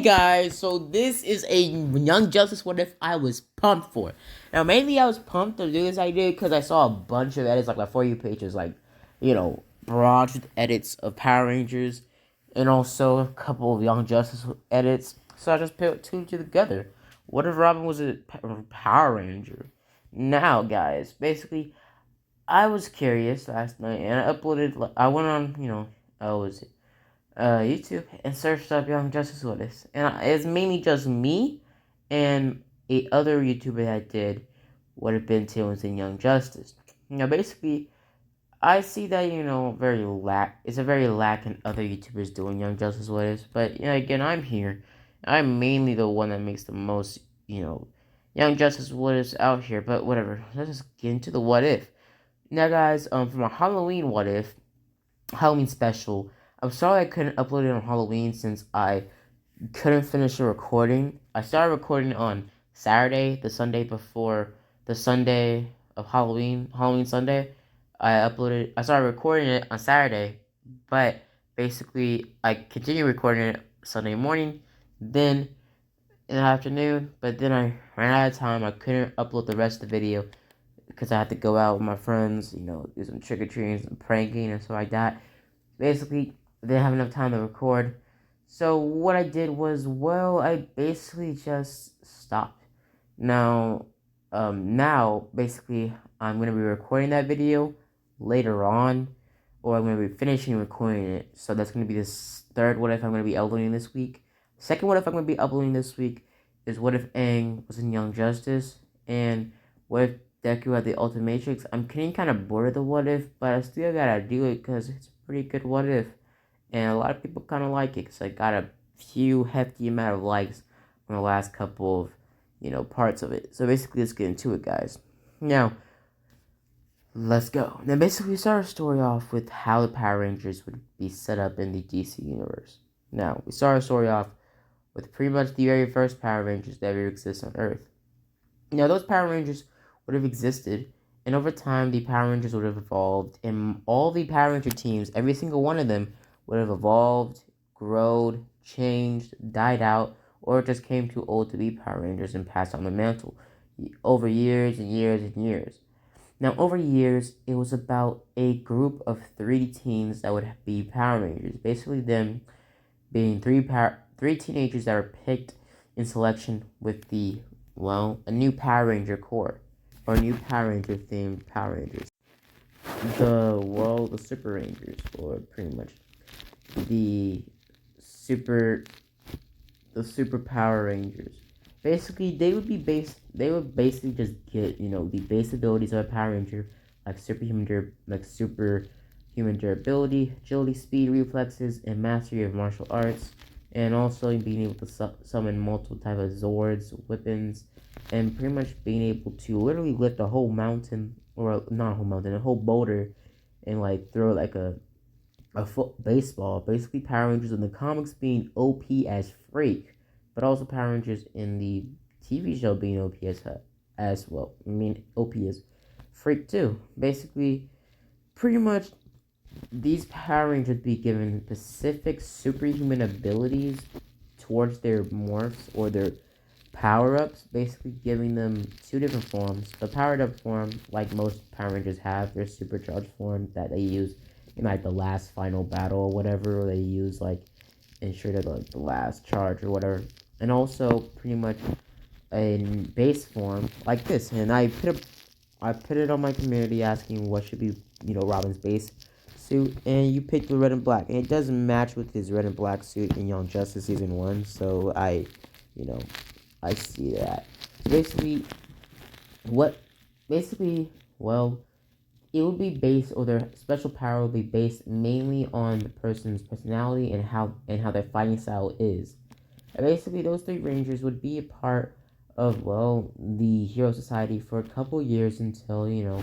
Guys, so this is a Young Justice What If I was pumped for. Now, mainly I was pumped to do this idea because I saw a bunch of edits, like my For You pages, like, barrage with edits of Power Rangers, and also a couple of Young Justice edits. So I just put two together. What if Robin was a Power Ranger? Now, guys, basically, I was curious last night, and I went on, I was YouTube and searched up Young Justice What If, and it's mainly just me and a other YouTuber that did What If Ben 2 was in Young Justice. Now, basically, I see that it's a very lack in other YouTubers doing Young Justice What If, but again, I'm here. I'm mainly the one that makes the most Young Justice What Ifs out here. But whatever, let's just get into the What If. Now, guys, from a Halloween What If. Halloween special. I'm sorry I couldn't upload it on Halloween since I couldn't finish the recording. I started recording on Saturday, the Sunday before the Sunday of Halloween Sunday. I started recording it on Saturday, but basically I continued recording it Sunday morning, then in the afternoon, but then I ran out of time. I couldn't upload the rest of the video because I had to go out with my friends, do some trick-or-treating, some pranking, and stuff like that. Basically, I didn't have enough time to record. So what I did was, I basically just stopped. Now, basically, I'm going to be recording that video later on, or I'm going to be finishing recording it. So that's going to be the third What If I'm going to be uploading this week. Second What If I'm going to be uploading this week is What If Aang was in Young Justice, and What If Deku had the Ultimatrix. I'm getting kind of bored of the What If, but I still gotta do it because it's a pretty good What If. And a lot of people kind of like it because I got a few hefty amount of likes on the last couple of, parts of it. So basically, let's get into it, guys. Now, let's go. Now, basically, we start our story off with how the Power Rangers would be set up in the DC universe. Now, we start our story off with pretty much the very first Power Rangers that ever exist on Earth. Now, those Power Rangers would have existed, and over time, the Power Rangers would have evolved, and all the Power Ranger teams, every single one of them, would have evolved, growed, changed, died out, or just came too old to be Power Rangers and passed on the mantle over years and years and years. Now, over years, it was about a group of three teens that would be Power Rangers. Basically, them being three teenagers that were picked in selection with a new Power Ranger Corps, or new Power Ranger themed Power Rangers. The Super Rangers, or pretty much the super, the Super Power Rangers. Basically, they would basically just get, the base abilities of a Power Ranger, like superhuman durability, agility, speed, reflexes, and mastery of martial arts, and also being able to summon multiple types of Zords, weapons, and pretty much being able to literally lift a whole mountain, or not a whole mountain, a whole boulder, and like throw like a baseball. Basically, Power Rangers in the comics being OP as freak, but also Power Rangers in the TV show being OP as well. I mean, OP as freak too. Basically, pretty much these Power Rangers be given specific superhuman abilities towards their morphs or their power-ups, basically giving them two different forms. The powered-up form, like most Power Rangers have, their supercharged form that they use in like the last final battle or whatever, or they use like ensure that like the last charge or whatever. And also pretty much a base form like this. And I put it on my community asking what should be, Robin's base suit, and you picked the red and black, and it doesn't match with his red and black suit in Young Justice Season 1, so you know, I see that. So basically, well, it will be based, or their special power will be based mainly on the person's personality and how their fighting style is. And basically, those three Rangers would be a part of, the Hero Society for a couple years until,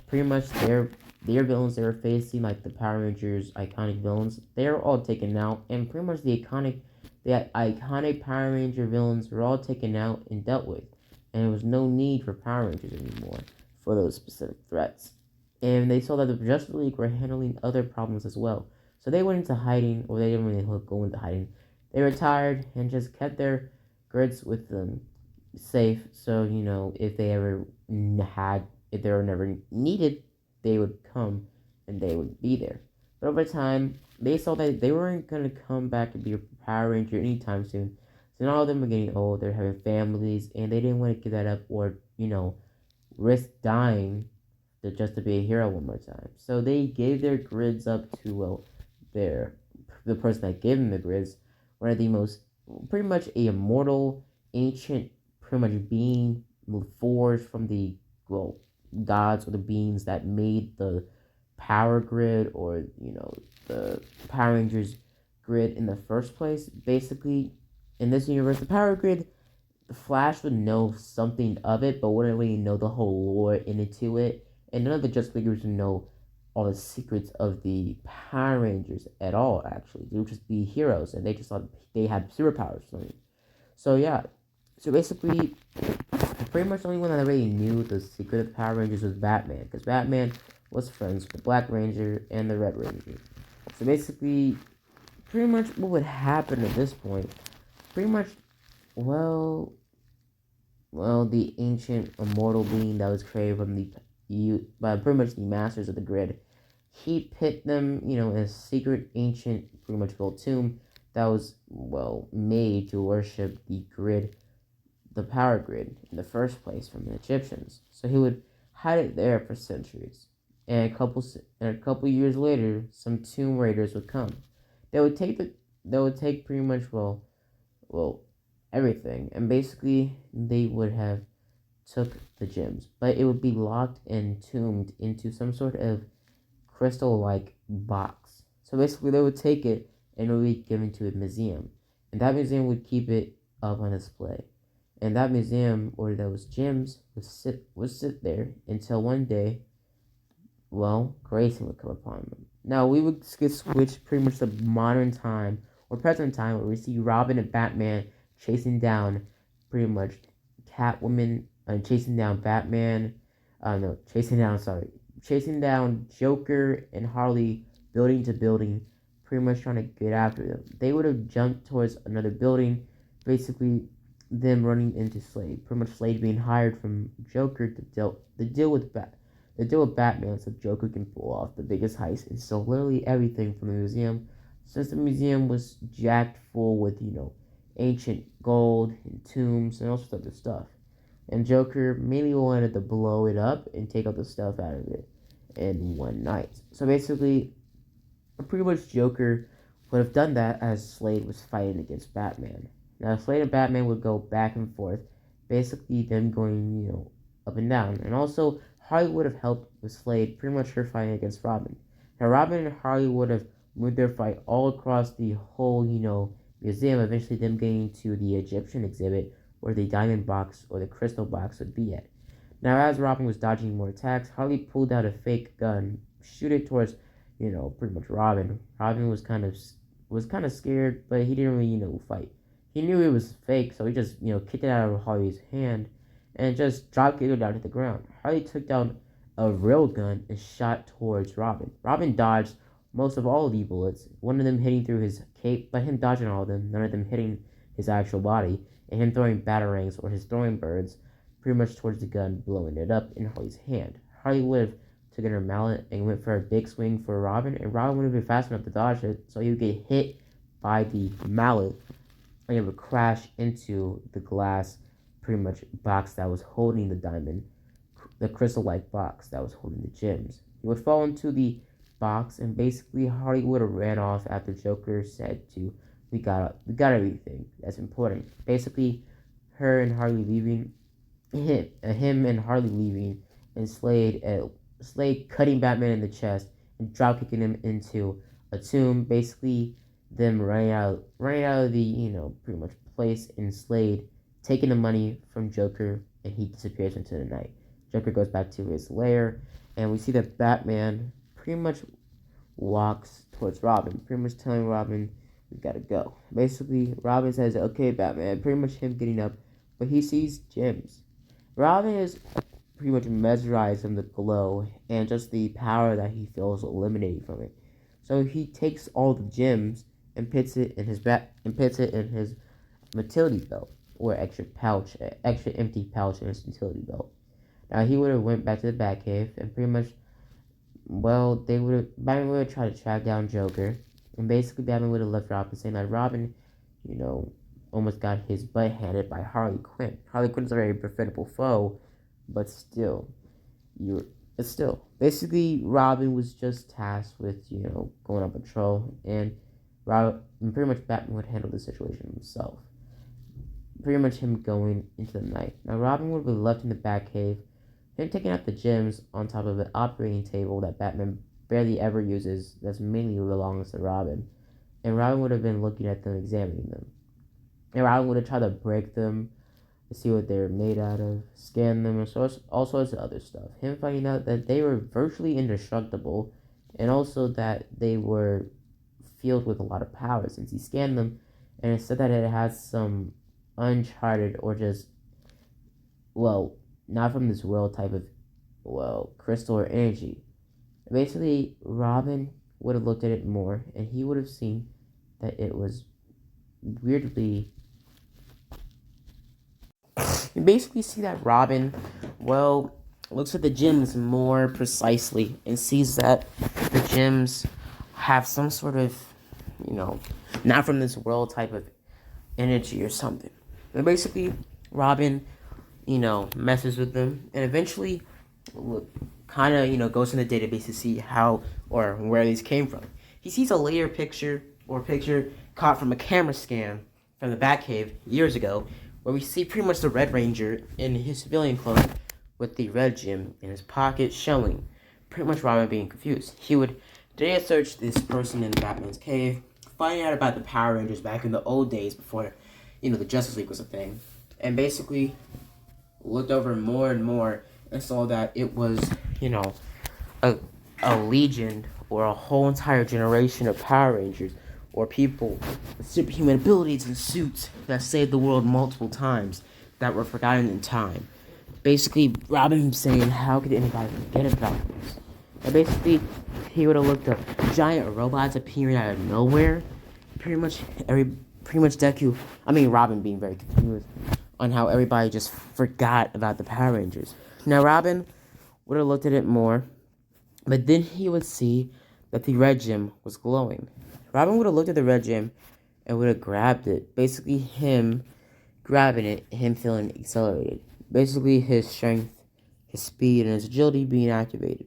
pretty much their villains they were facing, like the Power Rangers iconic villains, they're all taken out, and pretty much the iconic Power Ranger villains were all taken out and dealt with, and there was no need for Power Rangers anymore for those specific threats. And they saw that the Justice League were handling other problems as well, so they went into hiding, or they didn't really go into hiding. They retired and just kept their grids with them safe. So if they ever had, if they were never needed, they would come and they would be there. But over time, they saw that they weren't gonna come back to be a Power Ranger anytime soon. So now all of them are getting old. They're having families, and they didn't want to give that up or risk dying just to be a hero one more time. So they gave their grids up to their the person that gave them the grids, one of the most pretty much a immortal ancient pretty much being forged from the well gods or the beings that made the power grid or the Power Rangers grid in the first place. Basically, in this universe, the power grid, the Flash would know something of it, but wouldn't really know the whole lore into it. And none of the Justice Leaguers would know all the secrets of the Power Rangers at all, actually. They would just be heroes, and they just thought they had superpowers. So yeah. So basically, pretty much the only one that really knew the secret of the Power Rangers was Batman, because Batman was friends with the Black Ranger and the Red Ranger. So basically, pretty much what would happen at this point, pretty much, well, the ancient immortal being that was created from by pretty much the masters of the grid. He pit them, in a secret ancient, pretty much built tomb that was made to worship the grid, the power grid in the first place from the Egyptians. So he would hide it there for centuries. And a couple years later, some tomb raiders would come. They would take pretty much well everything, and basically they would have took the gems, but it would be locked and tombed into some sort of crystal-like box. So basically, they would take it and it would be given to a museum, and that museum would keep it up on display. And that museum, or those gems, would sit there until one day, Grayson would come upon them. Now we would switch pretty much to modern time or present time, where we see Robin and Batman chasing down pretty much Catwoman and chasing down Batman. No, chasing down Joker and Harley building to building, pretty much trying to get after them. They would have jumped towards another building, basically them running into Slade. Pretty much Slade being hired from Joker to deal with Batman, so Joker can pull off the biggest heist and steal literally everything from the museum, since the museum was jacked full with ancient gold and tombs and all sorts of other stuff. And Joker mainly wanted to blow it up and take all the stuff out of it in one night. So basically, pretty much Joker would have done that as Slade was fighting against Batman. Now Slade and Batman would go back and forth, basically them going, up and down. And also Harley would have helped with Slade, pretty much her fighting against Robin. Now Robin and Harley would have moved their fight all across the whole, museum, eventually them getting to the Egyptian exhibit where the diamond box or the crystal box would be at. Now as Robin was dodging more attacks, Harley pulled out a fake gun, shoot it towards, pretty much Robin. Robin was kind of scared, but he didn't really, fight. He knew it was fake, so he just, kicked it out of Harley's hand and just dropped it down to the ground. Harley took down a real gun and shot towards Robin. Robin dodged most of all of the bullets, one of them hitting through his cape, but him dodging all of them, none of them hitting his actual body, and him throwing batarangs or his throwing birds pretty much towards the gun, blowing it up in Harley's hand. Harley would have taken her mallet and went for a big swing for Robin, and Robin would have been fast enough to dodge it, so he would get hit by the mallet and it would crash into the glass pretty much box that was holding the diamond, the crystal-like box that was holding the gems. He would fall into the box, and basically Harley would have ran off after Joker said we got everything that's important. Basically, her and Harley leaving, him and Harley leaving, and Slade cutting Batman in the chest and drop kicking him into a tomb. Basically, them running out of the pretty much place, and Slade taking the money from Joker, and he disappears into the night. Joker goes back to his lair, and we see that Batman pretty much walks towards Robin, pretty much telling Robin, we gotta go. Basically, Robin says, okay, Batman, pretty much him getting up, but he sees gems. Robin is pretty much mesmerized from the glow and just the power that he feels emanating from it. So he takes all the gems and puts it in his utility belt or extra empty pouch in his utility belt. Now he would have went back to the Batcave and pretty much, well, Batman would have tried to track down Joker, and basically Batman would have left Robin saying that Robin, you know, almost got his butt handed by Harley Quinn. Harley Quinn is a very formidable foe, but still, basically Robin was just tasked with going on patrol, and pretty much Batman would handle the situation himself. Pretty much him going into the night. Now Robin would be left in the Batcave, him taking out the gems on top of an operating table that Batman barely ever uses. That's mainly belongs to Robin, and Robin would have been looking at them, examining them. And Robin would have tried to break them to see what they were made out of, scan them, and all sorts of other stuff. Him finding out that they were virtually indestructible, and also that they were filled with a lot of power since he scanned them, and it said that it has some uncharted or just, well, not from this world type of, well, crystal or energy. Basically, Robin would have looked at it more, and he would have seen that it was weirdly. You basically see that Robin, well, looks at the gems more precisely and sees that the gems have some sort of, not from this world type of energy or something. And basically, Robin, messes with them and eventually kind of, goes in the database to see how or where these came from. He sees a later picture caught from a camera scan from the Batcave years ago, where we see pretty much the Red Ranger in his civilian clothes with the red gem in his pocket, showing pretty much Robin being confused. He would data search this person in Batman's cave, finding out about the Power Rangers back in the old days before, the Justice League was a thing, and basically looked over more and more and saw that it was, a legion or a whole entire generation of Power Rangers or people with superhuman abilities and suits that saved the world multiple times that were forgotten in time. Basically, Robin saying, how could anybody forget about this? And basically, he would have looked up giant robots appearing out of nowhere. Robin being very confused on how everybody just forgot about the Power Rangers. Now, Robin would have looked at it more, but then he would see that the red gem was glowing. Robin would have looked at the red gem and would have grabbed it. Basically, him grabbing it, him feeling accelerated. Basically, his strength, his speed, and his agility being activated.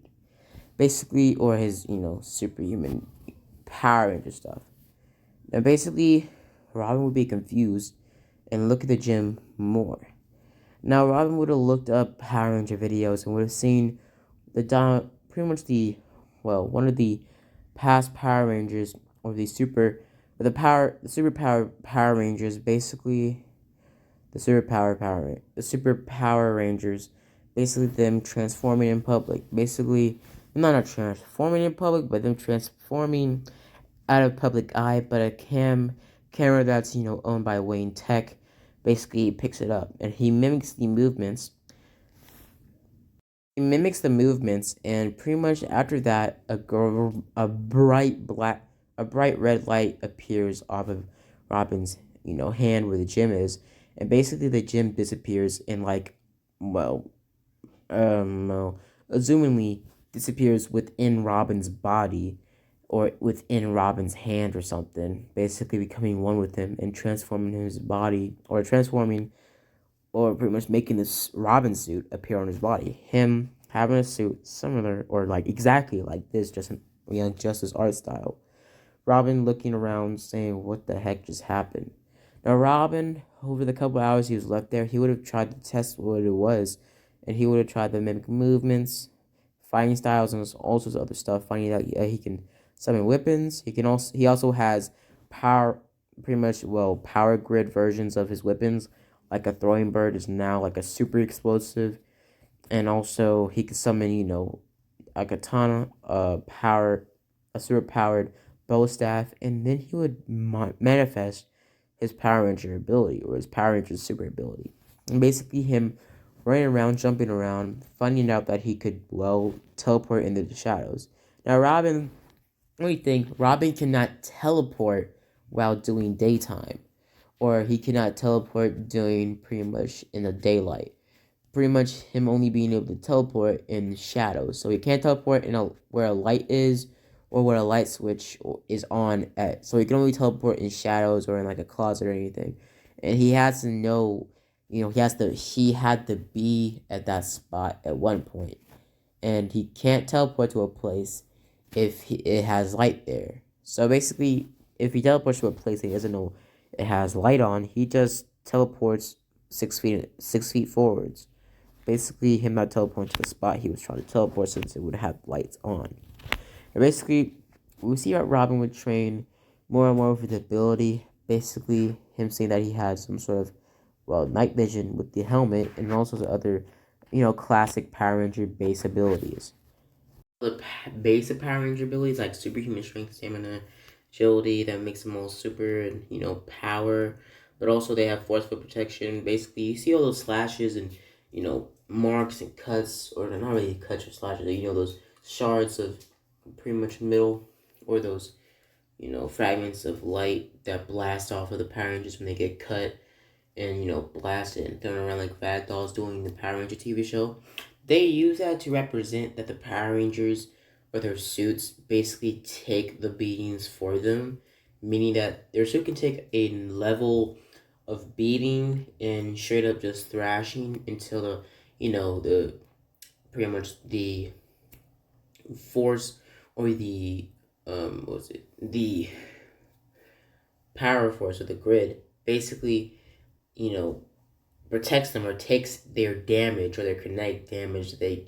Basically, or his, superhuman Power Ranger stuff. And basically, Robin would be confused and look at the gem more. Now, Robin would have looked up Power Ranger videos and would have seen one of the past Power Rangers or the superpower Power Rangers, basically the super Power Rangers, basically them transforming in public. Basically, not transforming in public, but them transforming out of public eye. But a camera that's owned by Wayne Tech basically picks it up, and he mimics the movements. And pretty much after that, a bright red light appears off of Robin's, hand where the gem is, and basically the gem disappears in assumingly disappears within Robin's body or within Robin's hand or something, basically becoming one with him and transforming his body or pretty much making this Robin suit appear on his body. Him having a suit similar or exactly like this, just in Young Justice art style. Robin looking around saying, what the heck just happened? Now Robin, over the couple hours he was left there, he would have tried to test what it was, and he would have tried to mimic movements, fighting styles, and all sorts of other stuff, finding out he can summon weapons. He also has power grid versions of his weapons, like a throwing bird is now like a super explosive, and also he can summon a katana, a super powered bow staff, and then he would manifest his Power Ranger ability or his Power Ranger super ability, and basically him running around, jumping around, finding out that he could teleport into the shadows. Now Robin, what do you think? Robin cannot teleport while doing daytime, or he cannot teleport during pretty much in the daylight. Pretty much him only being able to teleport in shadows. So he can't teleport in where a light is or where a light switch is on at. So he can only teleport in shadows or in like a closet or anything. And he has to know, he had to be at that spot at one point. And he can't teleport to a place if it has light there. So basically, if he teleports to a place and he doesn't know it has light on, he just teleports 6 feet forwards. Basically, him not teleporting to the spot he was trying to teleport since it would have lights on. And basically, we see that Robin would train more and more with the ability. Basically, him saying that he has some sort of, night vision with the helmet and also the other, classic Power Ranger base abilities. The basic Power Ranger abilities like superhuman strength, stamina, agility that makes them all super and power, but also they have force field protection. Basically, you see all those slashes and marks and cuts, or not really cuts or slashes. Those shards of pretty much middle, or those fragments of light that blast off of the Power Rangers when they get cut and blasted and thrown around like rag dolls doing the Power Ranger TV show. They use that to represent that the Power Rangers or their suits basically take the beatings for them, meaning that their suit can take a level of beating and straight up just thrashing until the pretty much the force or the the power force or the grid basically protects them or takes their damage or their kinetic damage they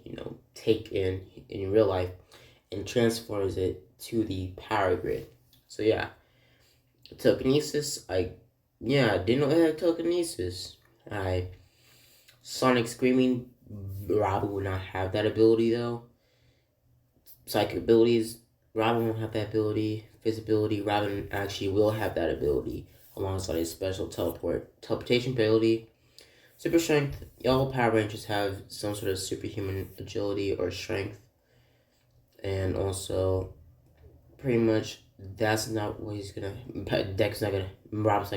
take in real life and transfers it to the power grid. So yeah, telekinesis. I didn't know it had telekinesis. Sonic screaming. Robin would not have that ability though. Psychic abilities. Robin won't have that ability. Visibility. Robin actually will have that ability alongside his special teleportation ability. Super strength. All Power Rangers have some sort of superhuman agility or strength, and also pretty much that's not what he's gonna. Robin's not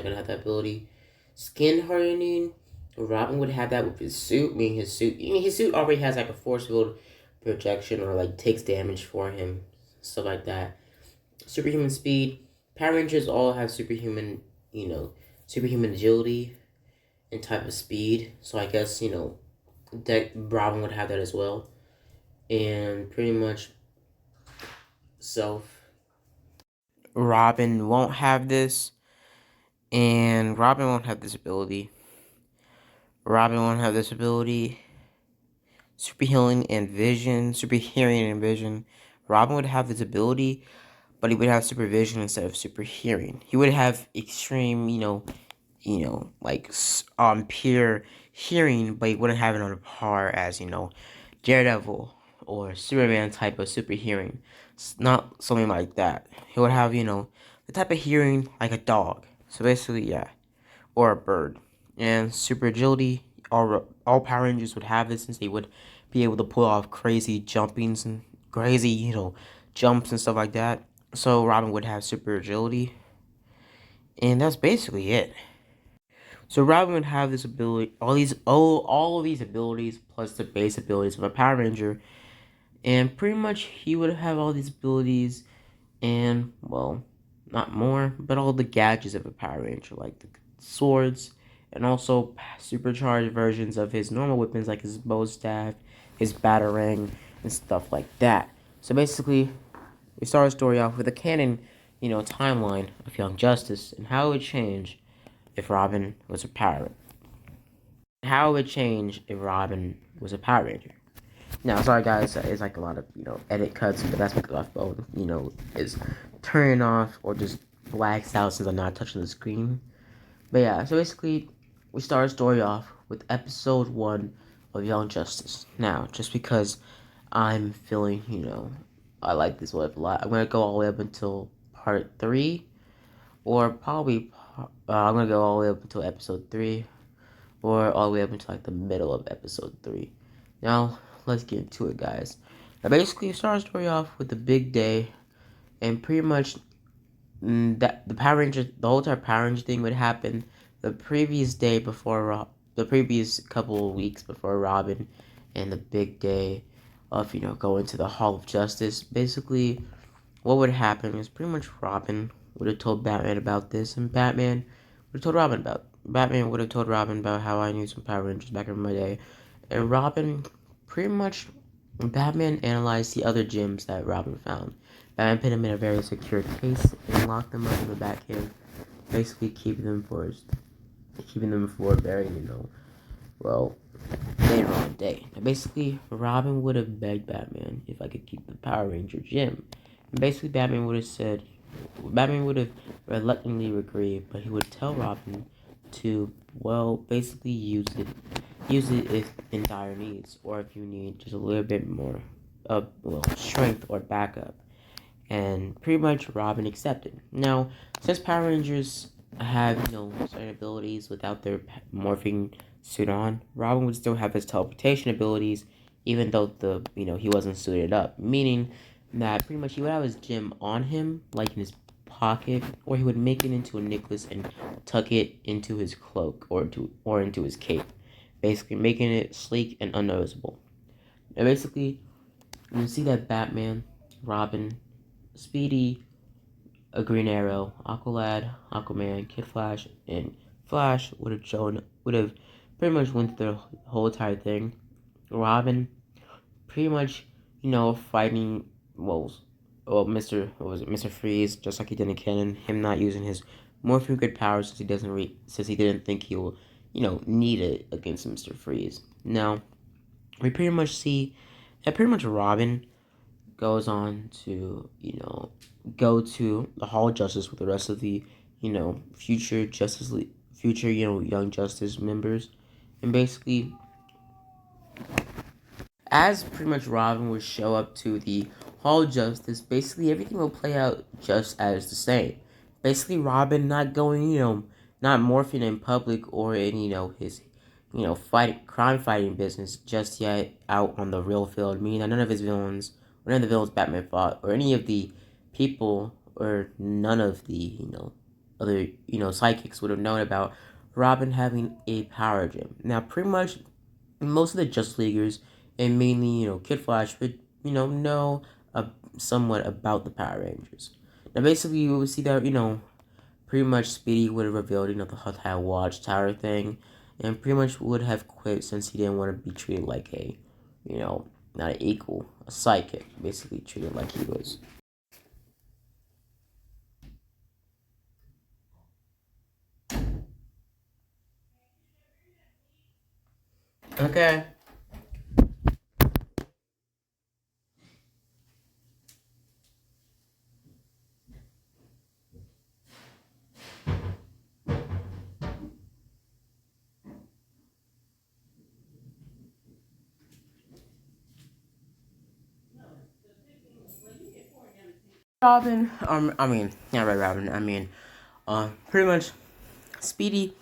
gonna have that ability. Skin hardening. Robin would have that with his suit. His suit already has like a force field projection or like takes damage for him, stuff like that. Superhuman speed. Power Rangers all have superhuman agility and type of speed. So I guess that Robin would have that as well, and pretty much Robin won't have this, and Robin won't have this ability. Robin won't have this ability. Super hearing and vision. Robin would have this ability, but he would have supervision instead of super hearing. He would have extreme, like pure hearing, but he wouldn't have it on a par as Daredevil or Superman type of super hearing. It's not something like that. He would have the type of hearing like a dog. So basically, yeah, or a bird. And super agility. All Power Rangers would have this since they would be able to pull off crazy jumpings and crazy jumps and stuff like that. So Robin would have super agility, and that's basically it. So Robin would have this ability, all of these abilities plus the base abilities of a Power Ranger, and pretty much he would have all these abilities, and not more, but all the gadgets of a Power Ranger, like the swords, and also supercharged versions of his normal weapons, like his bow staff, his batarang, and stuff like that. So basically, we start our story off with a canon, timeline of Young Justice and how it would change if Robin was a Power. How it would change if Robin was a Power Ranger. Now, sorry guys, it's like a lot of edit cuts, but that's because my phone is turning off or just blacks out since I'm not touching the screen. But yeah, so basically, we start our story off with episode 1 of Young Justice. Now, just because I'm feeling I like this one a lot, I'm gonna go all the way up until part 3, or probably I'm gonna go all the way up until episode 3, or all the way up until like the middle of episode 3. Now, let's get into it, guys. Now, basically, start our story off with the big day, and pretty much that the Power Ranger, the whole entire Power Ranger thing would happen the previous day before the previous couple of weeks before Robin, and the big day of going to the Hall of Justice. Basically, what would happen is pretty much Robin would have told Batman about this, and Batman would have told Robin about how I knew some Power Rangers back in my day, and Robin pretty much Batman analyzed the other gems that Robin found. Batman put them in a very secure case and locked them up in the Batcave, basically keeping them for a very, well, later on day. Now, basically, Robin would have begged Batman if I could keep the Power Ranger gem. And basically, Batman would have reluctantly agreed, but he would tell Robin to, well, basically use it if in dire needs, or if you need just a little bit more of, well, strength or backup. And pretty much Robin accepted. Now, since Power Rangers have, certain abilities without their morphing suit on, Robin would still have his teleportation abilities, even though he wasn't suited up. Meaning that pretty much he would have his gem on him, like in his pocket, or he would make it into a necklace and tuck it into his cloak or into his cape, basically making it sleek and unnoticeable. And basically, you see that Batman, Robin, Speedy, a Green Arrow, Aqualad, Aquaman, Kid Flash, and Flash would have pretty much went through the whole entire thing. Robin pretty much, fighting Mr. Freeze, just like he did in canon, him not using his morphing grid powers since he didn't think he will, need it against Mr. Freeze. Now, we pretty much see that pretty much Robin goes on to, go to the Hall of Justice with the rest of the, future Justice League, future, Young Justice members. And basically, as pretty much Robin would show up to the Hall of Justice, basically everything will play out just as the same. Basically, Robin not going, not morphing in public or in, his, crime fighting business just yet out on the real field, meaning that none of the villains Batman fought, or any of the people, or none of the, other, psychics would have known about Robin having a power gem. Now, pretty much most of the Justice Leaguers, and mainly, Kid Flash, would, know somewhat about the Power Rangers. Now, basically, you would see that, pretty much Speedy would have revealed, the whole Watchtower thing, and pretty much would have quit since he didn't want to be treated like a, not an equal, a psychic, basically treated like he was. Okay. Robin, not Red Robin, pretty much Speedy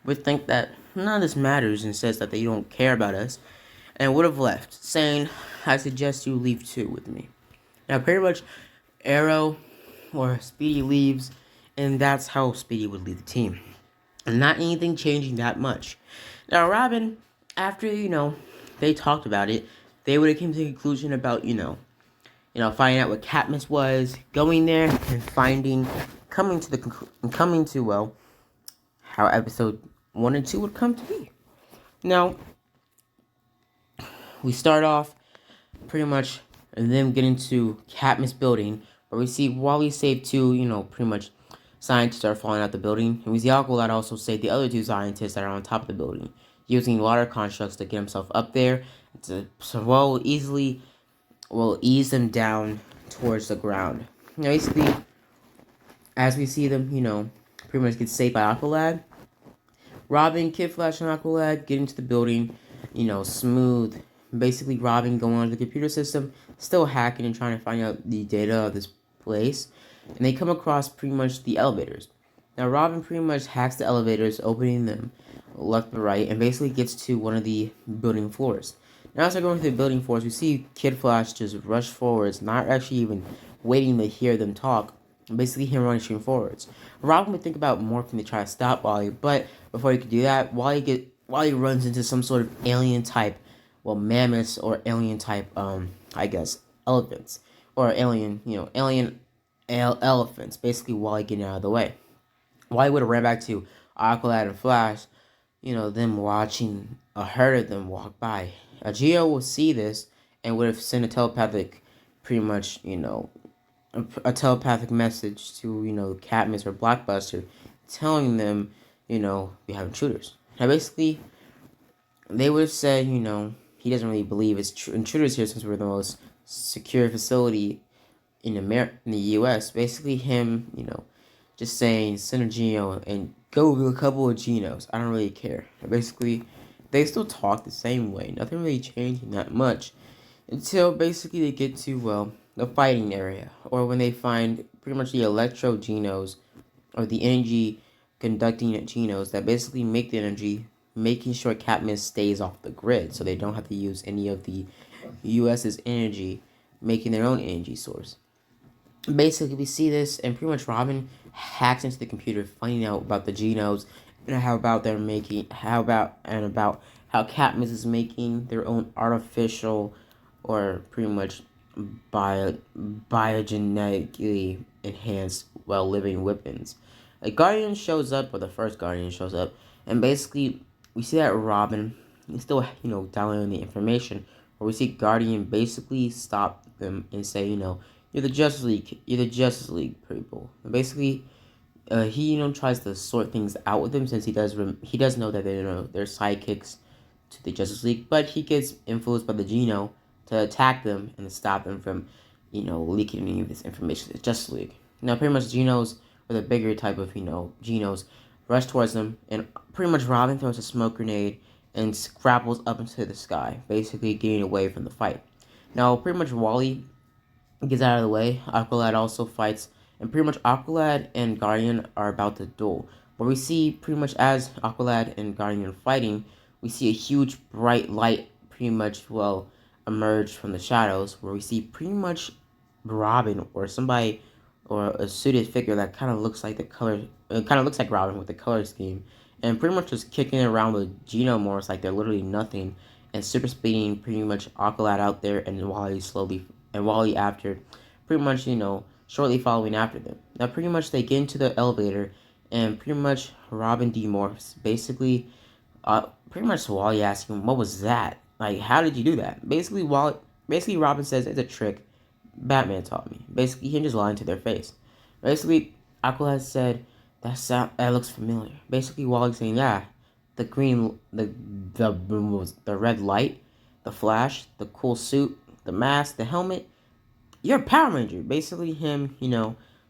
would think that none of this matters and says that they don't care about us, and would have left, saying, I suggest you leave too with me. Now, pretty much, Arrow or Speedy leaves, and that's how Speedy would leave the team. And not anything changing that much. Now, Robin, after, they talked about it, they would have come to the conclusion about, finding out what Katniss was, going there, and coming to, well, how episode 1 and 2 would come to be. Now, we start off pretty much them getting to Katniss building, where we see Wally save two, pretty much scientists are falling out the building, and we see Aqualad also save the other two scientists that are on top of the building, using water constructs to get himself up there to ease them down towards the ground. Now, basically, as we see them, pretty much get saved by Aqualad, Robin, Kid Flash, and Aqualad get into the building, smooth. Basically, Robin going onto the computer system, still hacking and trying to find out the data of this place. And they come across pretty much the elevators. Now, Robin pretty much hacks the elevators, opening them left and right, and basically gets to one of the building floors. Now, as they're going through the building floors, we see Kid Flash just rush forwards, not actually even waiting to hear them talk. Basically, him running straight forwards. Robin would think about morphing to try to stop Wally, but before he could do that, Wally runs into some sort of alien type, well, mammoths or alien type, I guess, elephants or alien, alien elephants. Basically, Wally getting out of the way. Wally would have ran back to Aqualad and Flash, them watching a herd of them walk by. Geo will see this and would have sent a telepathic, pretty much, a telepathic message to, Katniss or Blockbuster, telling them, we have intruders. Now, basically, they would have said, he doesn't really believe it's intruders here since we're the most secure facility in in the U.S. Basically, him, just saying send a Geno and go with a couple of Genos. I don't really care. Basically, they still talk the same way. Nothing really changing that much until basically they get to, well, the fighting area, or when they find pretty much the electro Genos or the energy conducting Genos that basically make the energy, making sure Katniss stays off the grid so they don't have to use any of the US's energy, making their own energy source. Basically, we see this, and pretty much Robin hacks into the computer, finding out about the Genos and about how Katniss is making their own artificial or pretty much biogenetically enhanced, well, living weapons. A Guardian shows up, or the first Guardian shows up, and basically we see that Robin is still, downloading the information, where we see Guardian basically stop them and say, you're the Justice League. You're the Justice League people. And basically, he tries to sort things out with them since he does know that they're sidekicks to the Justice League, but he gets influenced by the Geno to attack them and to stop them from leaking any of this information to the Justice League. Now, pretty much Genos, or the bigger type of Genos, rush towards them, and pretty much Robin throws a smoke grenade and scrapples up into the sky, basically getting away from the fight. Now, pretty much Wally gets out of the way. Aqualad also fights, and pretty much Aqualad and Guardian are about to duel. But we see pretty much as Aqualad and Guardian are fighting, we see a huge bright light pretty much, well, emerge from the shadows, where we see pretty much Robin or somebody or a suited figure that kind of looks like Robin with the color scheme, and pretty much just kicking around with Genomorphs like they're literally nothing, and super speeding pretty much Aqualad out there, and Wally after, pretty much, shortly following after them. Now, pretty much they get into the elevator, and pretty much Robin demorphs. Basically, pretty much Wally asking him, what was that? Like, how did you do that? Basically, Robin says, it's a trick Batman taught me. Basically, he just lying to their face. Basically, Aqualad said, that looks familiar. Basically, Wally saying, yeah, the green, the red light, the Flash, the cool suit, the mask, the helmet. You're a Power Ranger. Basically, him,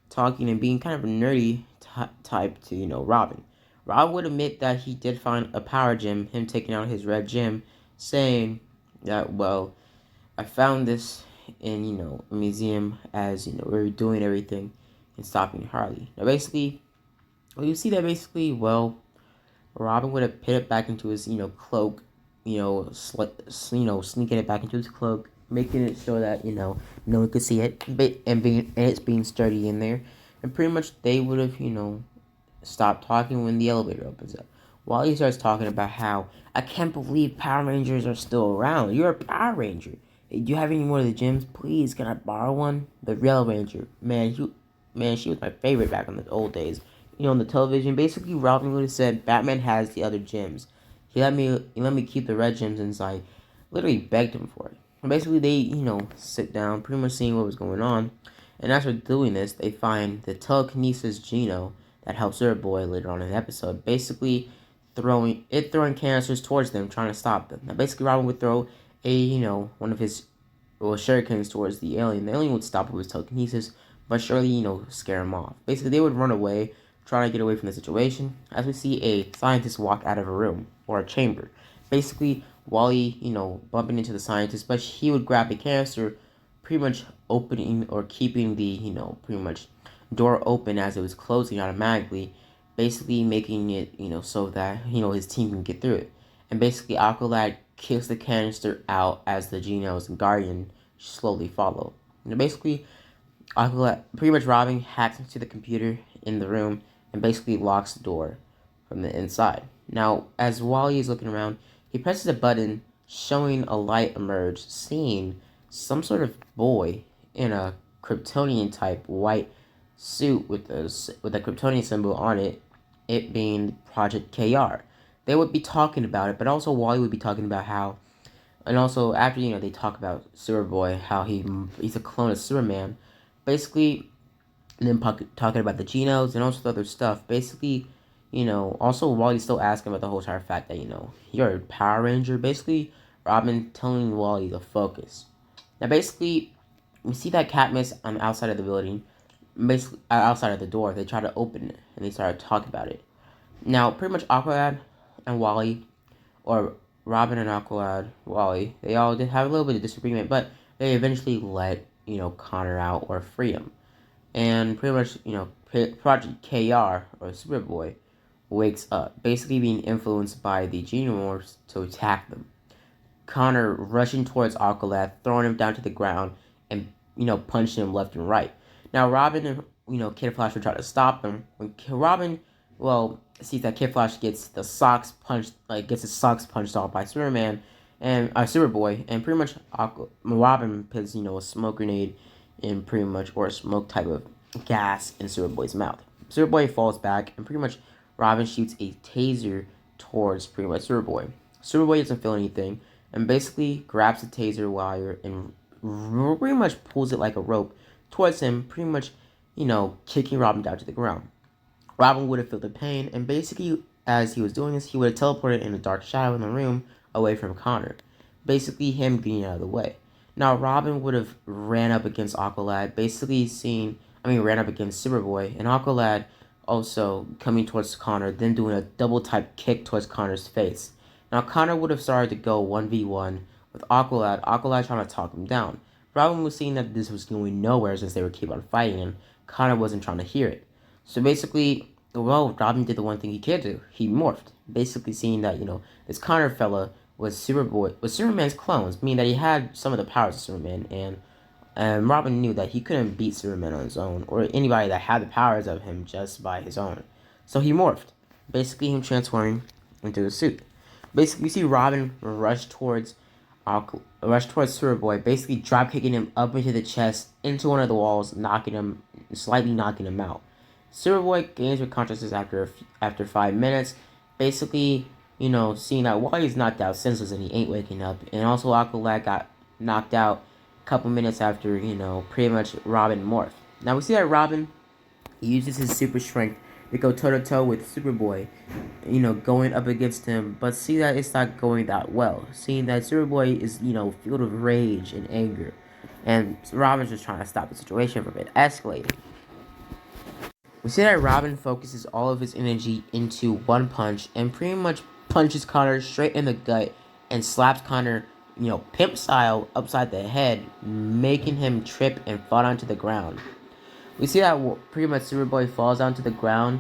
talking and being kind of a nerdy type to, Robin. Robin would admit that he did find a power gem, him taking out his red gem, saying that, well, I found this in, a museum as, we were doing everything and stopping Harley. Now, basically, you see that basically, well, Robin would have put it back into his, cloak, sneaking it back into his cloak, making it so that, no one could see it, and it's being sturdy in there. And pretty much they would have, stopped talking when the elevator opens up. Wally starts talking about how, I can't believe Power Rangers are still around. You're a Power Ranger. Do you have any more of the gems? Please, can I borrow one? The Yellow Ranger. Man, she was my favorite back in the old days. On the television, basically Robin would have said Batman has the other gems. He let me keep the red gems inside. Literally begged him for it. And basically they, sit down, pretty much seeing what was going on. And after doing this, they find the telekinesis Geno that helps their boy later on in the episode. Basically throwing canisters towards them, trying to stop them. Now basically Robin would throw one of his shurikens towards the alien. The alien would stop it with telekinesis, but surely, scare him off. Basically they would run away, trying to get away from the situation, as we see a scientist walk out of a room, or a chamber. Basically, Wally, bumping into the scientist, but he would grab a canister, pretty much opening or keeping the, pretty much door open as it was closing automatically, basically making it, so that, his team can get through it. And basically, Aqualad kicks the canister out as the Genos and Guardian slowly follow. Basically, pretty much Robin hacks into the computer in the room and basically locks the door from the inside. Now, as Wally is looking around, he presses a button showing a light emerge, seeing some sort of boy in a Kryptonian type white suit with a Kryptonian symbol on it, it being Project KR. They would be talking about it, but also Wally would be talking about how, and also after they talk about Superboy, how he's a clone of Superman, basically, and then talking about the Genos and also the other stuff. Basically, also Wally's still asking about the whole entire fact that you're a Power Ranger. Basically, Robin telling Wally to focus. Now, basically, we see that Katniss on the outside of the building, basically outside of the door. They try to open it and they start talking about it. Now, pretty much Aqualad and Wally, or Robin and Aqualad, Wally, they all did have a little bit of disagreement, but they eventually let Connor out or free him. And pretty much, Project KR, or Superboy, wakes up, basically being influenced by the Xenomorphs to attack them. Connor rushing towards Aqualad, throwing him down to the ground, and, punching him left and right. Now, Robin and, Kid Flash will try to stop him. When Robin, sees that Kid Flash gets his socks punched off by Superman, and Superboy, and pretty much Robin puts, a smoke grenade in pretty much, or a smoke type of gas in Superboy's mouth. Superboy falls back, and pretty much Robin shoots a taser towards pretty much Superboy. Superboy doesn't feel anything, and basically grabs the taser wire and pretty much pulls it like a rope towards him, pretty much, kicking Robin down to the ground. Robin would have felt the pain, and basically, as he was doing this, he would have teleported in a dark shadow in the room away from Connor. Basically, him getting out of the way. Now, Robin would have ran up against Aqualad, ran up against Superboy, and Aqualad also coming towards Connor, then doing a double type kick towards Connor's face. Now, Connor would have started to go 1v1 with Aqualad trying to talk him down. Robin was seeing that this was going nowhere since they would keep on fighting, and Connor wasn't trying to hear it. So basically, Robin did the one thing he could do. He morphed. Basically seeing that, this Connor fella was Superman's clones, meaning that he had some of the powers of Superman, and Robin knew that he couldn't beat Superman on his own, or anybody that had the powers of him just by his own. So he morphed. Basically, him transforming into the suit. Basically, we see Robin rush towards Superboy, basically drop kicking him up into the chest, into one of the walls, slightly knocking him out. Superboy gains her consciousness after 5 minutes, basically, seeing that Wally's knocked out senseless and he ain't waking up, and also Aqualad got knocked out a couple minutes after, pretty much Robin morphed. Now we see that Robin uses his super strength to go toe-to-toe with Superboy, going up against him, but see that it's not going that well, seeing that Superboy is, filled with rage and anger, and Robin's just trying to stop the situation from it escalating. We see that Robin focuses all of his energy into one punch and pretty much punches Connor straight in the gut and slaps Connor, pimp style upside the head, making him trip and fall onto the ground. We see that pretty much Superboy falls down to the ground,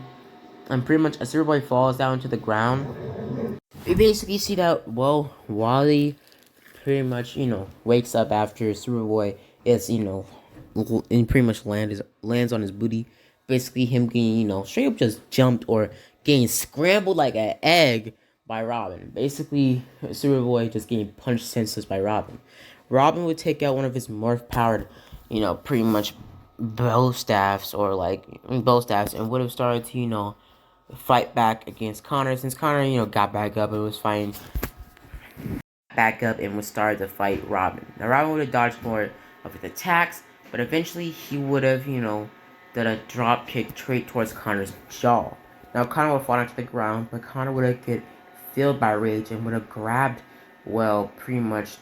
and pretty much as Superboy falls down to the ground, we basically see that, Wally pretty much, wakes up after Superboy is, and pretty much lands on his booty. Basically, him getting, straight up just jumped or getting scrambled like an egg by Robin. Basically, Superboy just getting punched senseless by Robin. Robin would take out one of his morph-powered, pretty much bow staffs, and would have started to, fight back against Connor. Since Connor, got back up and was fighting back up and was started to fight Robin. Now, Robin would have dodged more of his attacks, but eventually he would have, done a drop kick straight towards Connor's jaw. Now, Connor would fall onto the ground, but Connor would have get filled by rage and would have grabbed, pretty much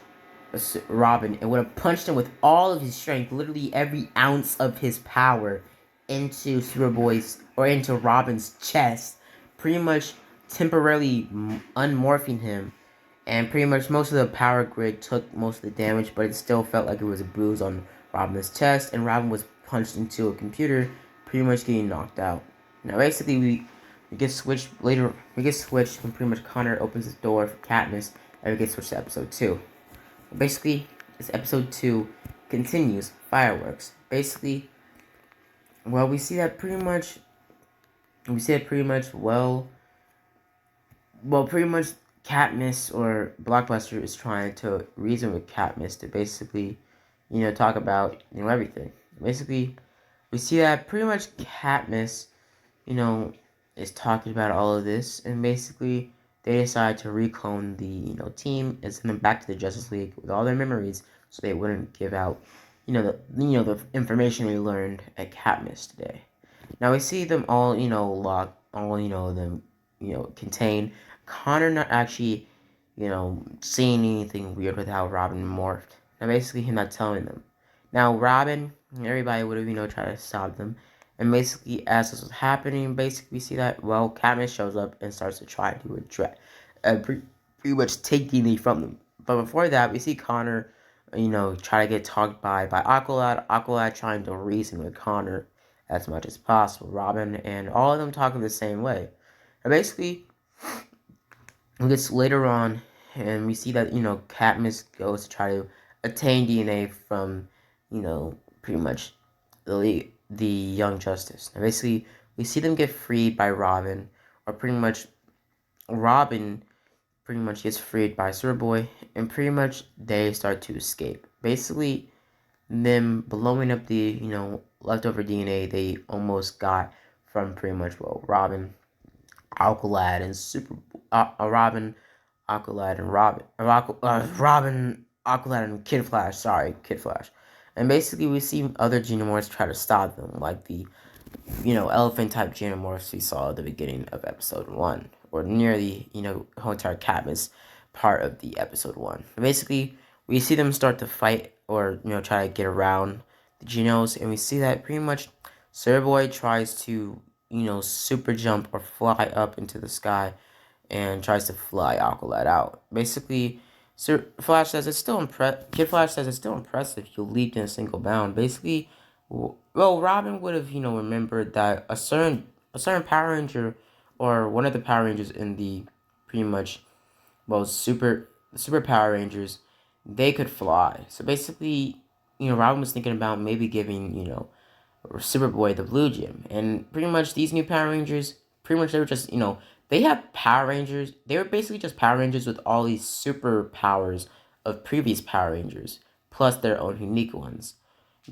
Robin, and would have punched him with all of his strength, literally every ounce of his power, into into Robin's chest, pretty much temporarily unmorphing him. And pretty much most of the power grid took most of the damage, but it still felt like it was a bruise on Robin's chest, and Robin was punched into a computer, pretty much getting knocked out. Now, basically, we get switched later. We get switched when pretty much Connor opens the door for Katniss, and we get switched to episode 2. Basically, this episode 2 continues fireworks. Basically, well, we see that pretty much. We see it pretty much. Pretty much, Katniss or Blockbuster is trying to reason with Katniss to basically, talk about everything. Basically, we see that pretty much Katniss, you know, is talking about all of this, and basically they decide to reclone the team and send them back to the Justice League with all their memories, so they wouldn't give out, the information they learned at Katniss today. Now we see them all, locked, all them, contained. Connor not actually, seeing anything weird with how Robin morphed. Now basically him not telling them. Now Robin, everybody would have, tried to stop them. And basically, as this was happening, basically we see that, well, Katniss shows up and starts to try to address, pretty much take DNA from them. But before that, we see Connor, try to get talked by Aqualad. Aqualad trying to reason with Connor as much as possible. Robin and all of them talking the same way. And basically, it gets later on, and we see that, Katniss goes to try to attain DNA from, pretty much the Young Justice. Now, basically, we see them get freed by Robin, or pretty much Robin pretty much gets freed by Superboy, and pretty much they start to escape. Basically, them blowing up the, leftover DNA they almost got from pretty much, well, Robin, Alcalad, and Robin, Alcalad, and Robin, Alcalad, and Kid Flash. Sorry, Kid Flash. And basically, we see other Xenomorphs try to stop them, like the, elephant type Xenomorphs we saw at the beginning of episode 1, or near the, whole entire Katniss part of the episode 1. And basically, we see them start to fight, or, try to get around the Genos, and we see that pretty much Superboy tries to, super jump or fly up into the sky and tries to fly Aqualad out. Basically, Flash says it's still Kid Flash says it's still impressive you leaped in a single bound. Basically, well, Robin would have remembered that a certain Power Ranger, or one of the Power Rangers in the pretty much, well, super Power Rangers, they could fly. So basically, Robin was thinking about maybe giving Superboy the Blue Gem, and pretty much these new Power Rangers, pretty much they were just they had Power Rangers. They were basically just Power Rangers with all these superpowers of previous Power Rangers, plus their own unique ones.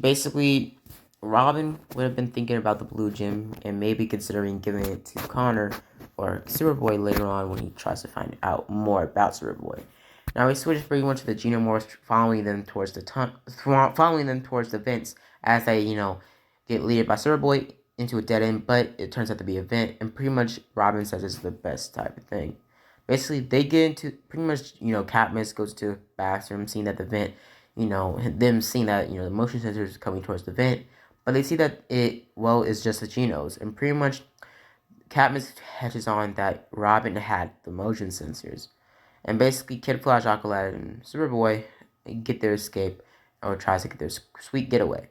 Basically, Robin would have been thinking about the Blue Gem and maybe considering giving it to Connor or Superboy later on when he tries to find out more about Superboy. Now we switch pretty much to the Xenomorphs, following them towards the vents as they get led by Superboy into a dead end, but it turns out to be a vent, and pretty much Robin says it's the best type of thing. Basically, they get into pretty much, Katniss goes to the bathroom, seeing that the vent, them seeing that, the motion sensor is coming towards the vent, but they see that it's just the Genos, and pretty much Katniss catches on that Robin had the motion sensors. And basically, Kid Flash, Aqualad, and Superboy get their escape, or tries to get their sweet getaway.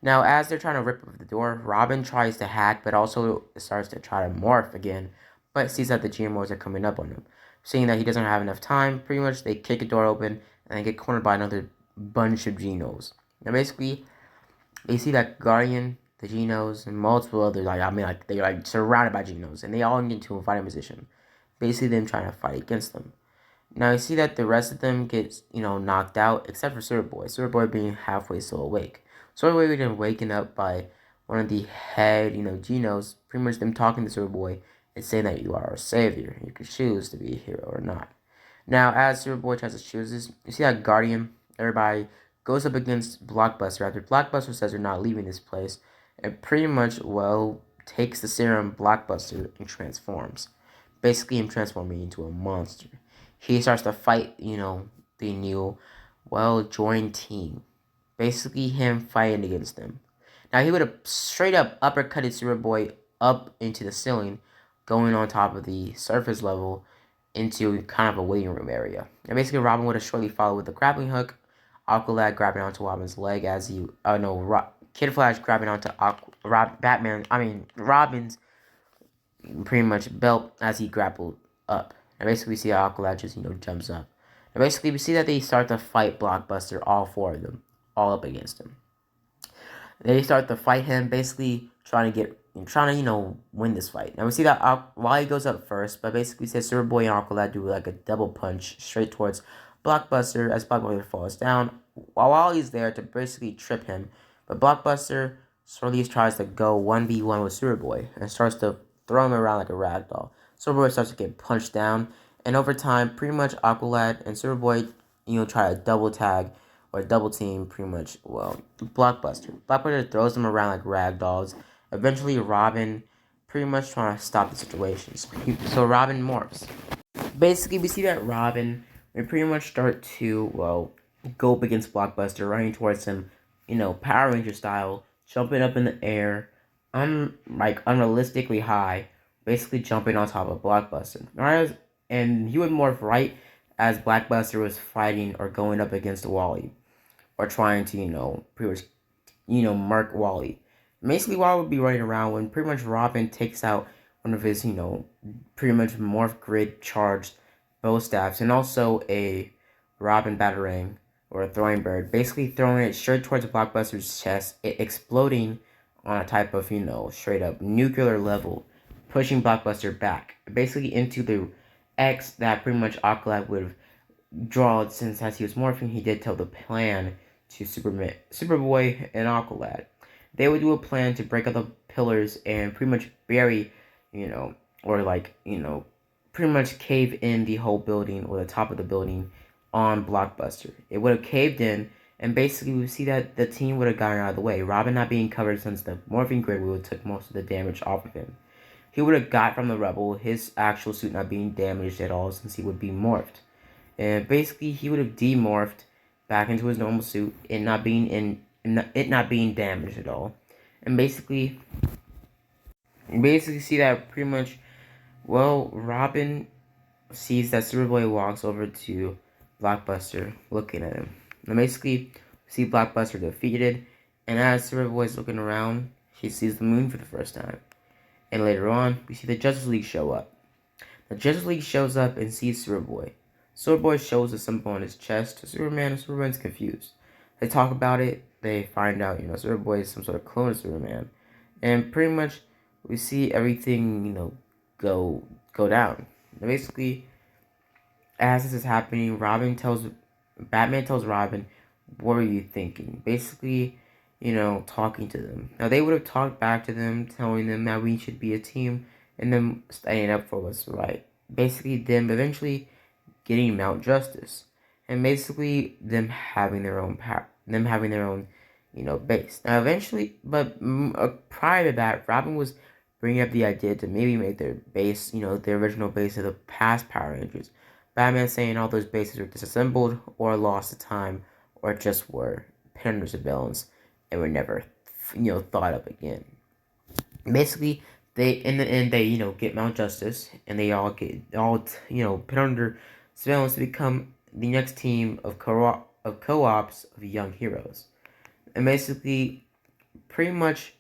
Now, as they're trying to rip up the door, Robin tries to hack, but also starts to try to morph again, but sees that the GMOs are coming up on him. Seeing that he doesn't have enough time, pretty much they kick the door open, and they get cornered by another bunch of Genos. Now, basically, they see that Guardian, the Genos, and multiple others, they're surrounded by Genos, and they all get into a fighting position. Basically, them trying to fight against them. Now, you see that the rest of them get, knocked out, except for Superboy. Superboy being halfway still awake. Superboy getting waken up by one of the head, Genos, pretty much them talking to Superboy and saying that you are our savior. You can choose to be a hero or not. Now, as Superboy tries to choose this, you see that Guardian, everybody goes up against Blockbuster after Blockbuster says they're not leaving this place, and pretty much, takes the serum Blockbuster and transforms. Basically, him transforming into a monster. He starts to fight, the new, joined team. Basically, him fighting against them. Now, he would have straight up uppercutted Superboy up into the ceiling, going on top of the surface level into kind of a waiting room area. And basically, Robin would have shortly followed with a grappling hook, Aqualad grabbing onto Robin's leg as he, Kid Flash grabbing onto Robin's pretty much belt as he grappled up. And basically, we see how Aqualad just, jumps up. And basically, we see that they start to fight Blockbuster, all four of them, all up against him. They start to fight him. Basically, trying to win this fight. Now we see that Wally goes up first, but basically says Superboy and Aqualad do like a double punch straight towards Blockbuster as Blockbuster falls down. While Wally's there to basically trip him, but Blockbuster slowly tries to go 1v1 with Superboy and starts to throw him around like a rag doll. Superboy starts to get punched down, and over time, pretty much Aqualad and Superboy, try to double tag or double team pretty much, Blockbuster. Blockbuster throws them around like rag dolls. Eventually, Robin pretty much trying to stop the situation. So Robin morphs. Basically, we see that Robin, we pretty much start to, go up against Blockbuster, running towards him, Power Ranger style, jumping up in the air, unrealistically high, basically jumping on top of Blockbuster. And he would morph right as Blockbuster was fighting or going up against Wally, or trying to, pretty much, mark Wally. Basically, Wally would be running around when pretty much Robin takes out one of his, pretty much morph grid charged bow staffs, and also a Robin Batarang or a throwing bird, basically throwing it straight towards Blockbuster's chest, it exploding on a type of, straight up nuclear level, pushing Blockbuster back, basically into the X that pretty much Aqualad would have drawn, since as he was morphing, he did tell the plan to Superboy and Aqualad. They would do a plan to break up the pillars and pretty much bury, pretty much cave in the whole building or the top of the building on Blockbuster. It would have caved in, and basically we see that the team would have gotten out of the way. Robin not being covered since the morphing grid would have took most of the damage off of him. He would have got from the Rebel, his actual suit not being damaged at all since he would be morphed. And basically he would have demorphed back into his normal suit and not being damaged at all. And basically see that pretty much, Robin sees that Superboy walks over to Blockbuster looking at him. And basically see Blockbuster defeated, and as Superboy is looking around, she sees the moon for the first time. And later on, we see the Justice League show up. The Justice League shows up and sees Superboy. Superboy shows a symbol on his chest to Superman, and Superman's confused. They talk about it. They find out, Superboy is some sort of clone of Superman. And pretty much, we see everything, go down. And basically, as this is happening, Batman tells Robin, what were you thinking? Basically, talking to them. Now, they would have talked back to them, telling them that we should be a team, and them standing up for what's right. Basically, them eventually getting Mount Justice, and basically them having their own power, them having their own, base. Now, eventually, but prior to that, Robin was bringing up the idea to maybe make their base, the original base of the past Power Rangers. Batman saying all those bases were disassembled or lost to time, or just were put under surveillance and were never, thought of again. Basically, they in the end they get Mount Justice, and they all get put under surveillance to become the next team of co-ops of young heroes. And basically, pretty much,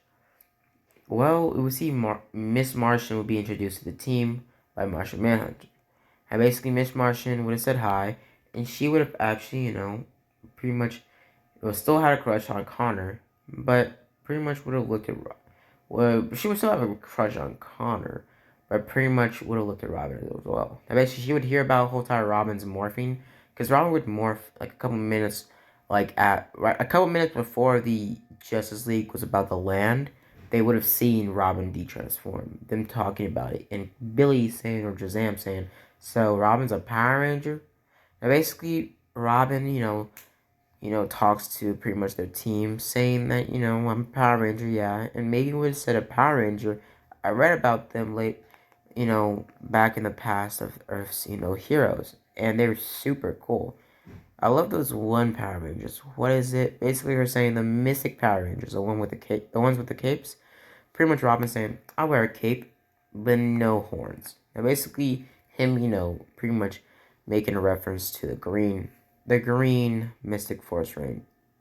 we would see Miss Martian would be introduced to the team by Martian Manhunter. And basically, Miss Martian would have said hi, and she would have actually, pretty much, still had a crush on Connor, but pretty much would have looked at, she would still have a crush on Connor, but pretty much would have looked at Robin as well. And basically, she would hear about the whole time Robin's morphing, because Robin would morph like a couple minutes, a couple minutes before the Justice League was about to land. They would have seen Robin de-transform, them talking about it, and Billy saying, or Shazam saying, so Robin's a Power Ranger? Now basically, Robin, talks to pretty much their team, saying that, I'm a Power Ranger, yeah. And Megan would have said a Power Ranger. I read about them back in the past of Earth's, heroes. And they were super cool. I love those one Power Rangers. What is it? Basically, we're saying the Mystic Power Rangers, the ones with the capes. Pretty much Robin saying, I'll wear a cape, but no horns. Now basically, him, pretty much making a reference to the green Mystic Force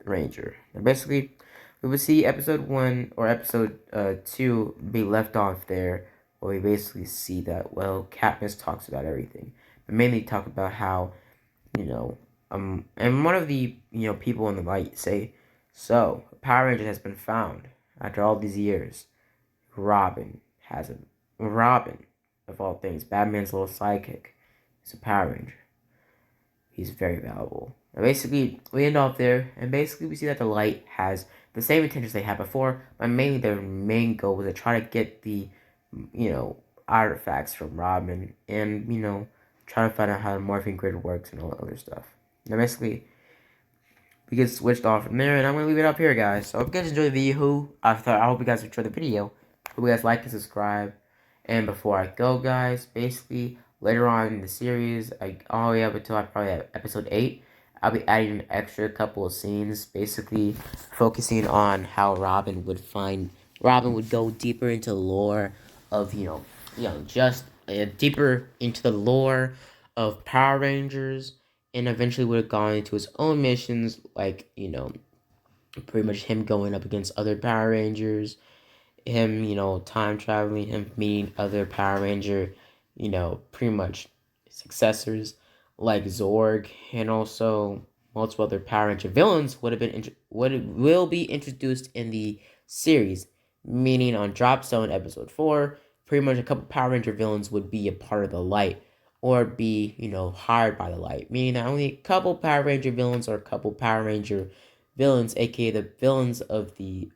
Ranger. Now basically, we would see episode 1 or episode 2 be left off there, where we basically see that, Katniss talks about everything, but mainly talk about how, and one of the, people in the light say, so, Power Ranger has been found after all these years. Robin has him. Robin, of all things, Batman's little sidekick, is a Power Ranger. He's very valuable. And basically, we end off there, and basically we see that the Light has the same intentions they had before, but mainly their main goal was to try to get the, artifacts from Robin, and, try to find out how the morphing grid works and all that other stuff. Now, basically, we get switched off from there, and I'm going to leave it up here, guys. So, I hope you guys enjoyed the video. I hope you guys enjoyed the video. Hope you guys like and subscribe. And before I go, guys, basically, later on in the series, all the way up until I probably have episode 8, I'll be adding an extra couple of scenes, basically focusing on how Robin would go deeper into the lore of, just deeper into the lore of Power Rangers, and eventually would have gone into his own missions, like, pretty much him going up against other Power Rangers, him, time traveling, him meeting other Power Ranger, pretty much successors like Zorg, and also multiple other Power Ranger villains will be introduced in the series. Meaning on Drop Zone episode 4, pretty much a couple Power Ranger villains would be a part of the Light, or be, hired by the Light. Meaning that only a couple Power Ranger villains or a couple Power Ranger villains, aka the villains of the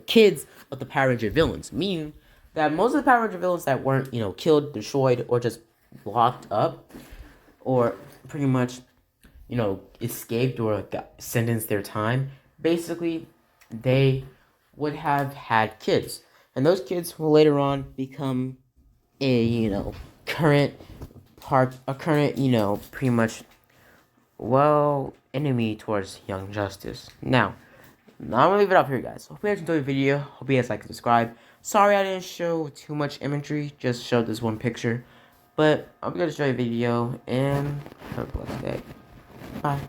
kids of the Power Ranger villains. Meaning that most of the Power Ranger villains that weren't, killed, destroyed, or just locked up, or pretty much, escaped or sentenced their time, basically, they would have had kids. And those kids will later on become a, current, pretty much, enemy towards Young Justice. Now, I'm gonna leave it up here, guys. Hope you guys enjoyed the video. Hope you guys like and subscribe. Sorry I didn't show too much imagery, just showed this one picture. But I hope you guys enjoyed the video, and have a blessed day. Bye.